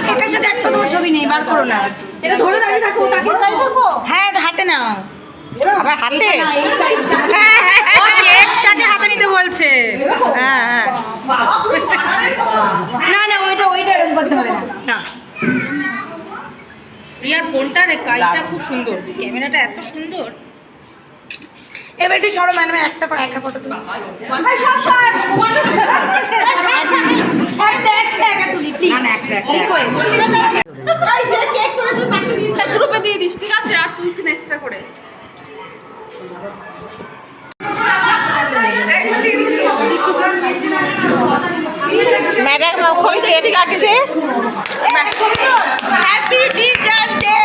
কেকের সাথে একটা তোমার ছবি নেই, বার করো না। এটা ধরে দাঁড়িয়ে থাকো, তাকে হ্যাঁ হাতে নাও। আবার হাতে কেকটাকে হাতে নিতে বলছে। হ্যাঁ না না ওইটা এরকম করতে হবে না। না রিয়ার ফোনটার কাজটা খুব সুন্দর, ক্যামেরাটা এত সুন্দর। এবার একটু সরো ম্যাডাম, একটা পর একটা ফটো তুলি। গ্রুপে দিয়ে দিস, ঠিক আছে? আর তুলছি না এক্সট্রা করে। ম্যাডাম ওই কেক কাটছে। Happy teachers day.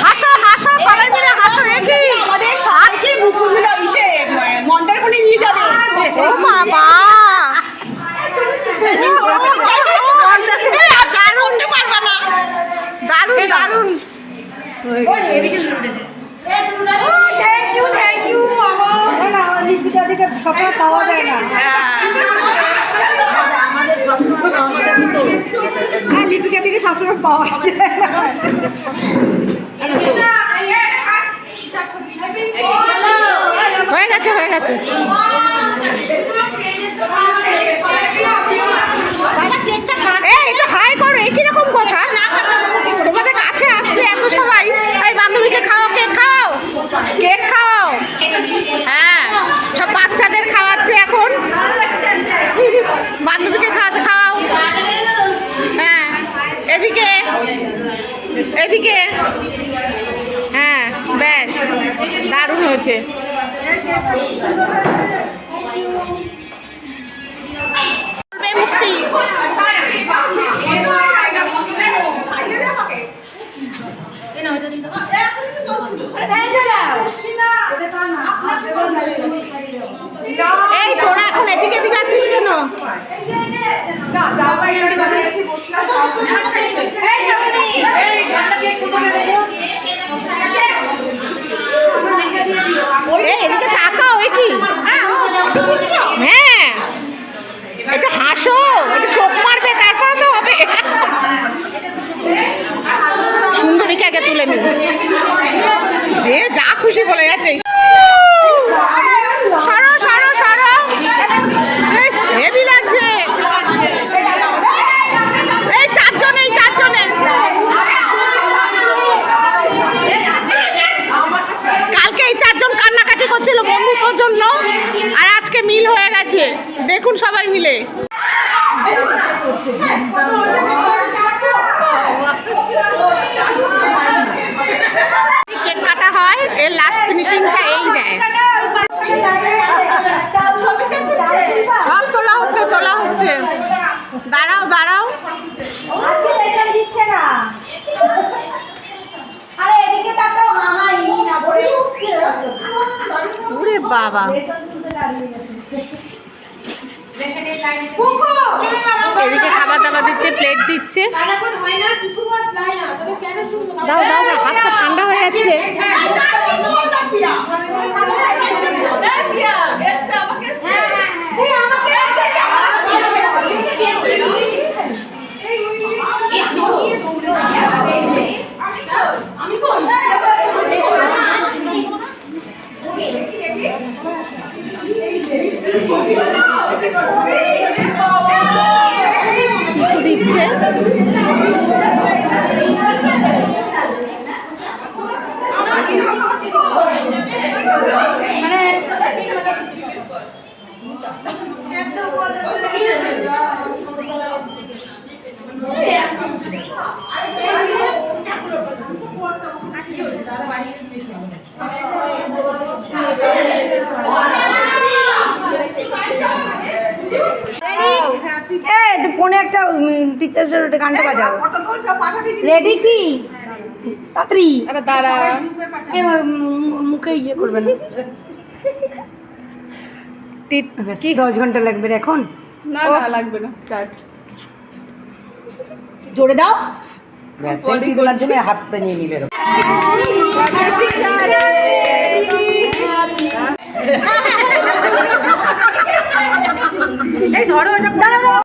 হাসো হাসো সবাই মিলে হাসো। একই আমাদের সাথে মুকুন্দা ইসে মন্দারমণি নিয়ে যাবে। ও বাবা দারুণ পারবা না, দারুণ দারুণ। থ্যাংক ইউ বাবা। লিপিটা দিকে সকাল পাওয়া যায় না। হ্যাঁ লিপিকা থেকে সবসময় পাওয়া যায়। হয়ে গেছে হয়ে গেছে। এই তো হাই করো, এই কিরকম কথা? তোমাদের কাছে আসছে এত সবাই। এই বান্ধবীকে খাও, কেক খাও, কেক খাও। হ্যাঁ সব বাচ্চাদের খাওয়াচ্ছে এখন। বান্ধবীকে খাওয়াচ্ছে, খাও। হ্যাঁ এদিকে এদিকে। হ্যাঁ বেশ দারুণ হয়েছে। মুক্তি এই তোরা এখন এদিকে এদিকে আছিস কেন? এদিকে তাকাও। এ কি? হ্যাঁ একটু হাসো, একটু চোখ মারবে তারপরে তো হবে। সুন্দরীকে আগে তুলে নি, যে যা খুশি বলে যাচ্ছে। সরো সরো সরো, হেভি লাগছে। এই চারজনে কালকে এই চারজন কান্নাকাটি করছিল বন্ধুত্বর জন্য, আর আজকে মিল হয়ে গেছে। দেখুন সবাই মিলে। কেক কাটা হয়, এর লাস্ট ফিনিশিংটা এই দেয়। সব তোলা হচ্ছে। দাঁড়াও দাঁড়াও। ওরে বাবা, এদিকে খাবার দাবার দিচ্ছে, প্লেট দিচ্ছে। দাও দাও, হাতটা ঠান্ডা হয়ে যাচ্ছে। দিচ্ছে ফোনে একটা টিচার্সের গানটা বাজাও। রেডি কি তাড়াতাড়ি? দাঁড়া, মুখে ইয়ে করবে না। কি 10 ঘন্টা লাগবে এখন? না না লাগবে না, স্টার্ট। জোরে দাও। সেলফি তোলার জন্য হাতটা নিয়ে নিলে এই ধরো এটা।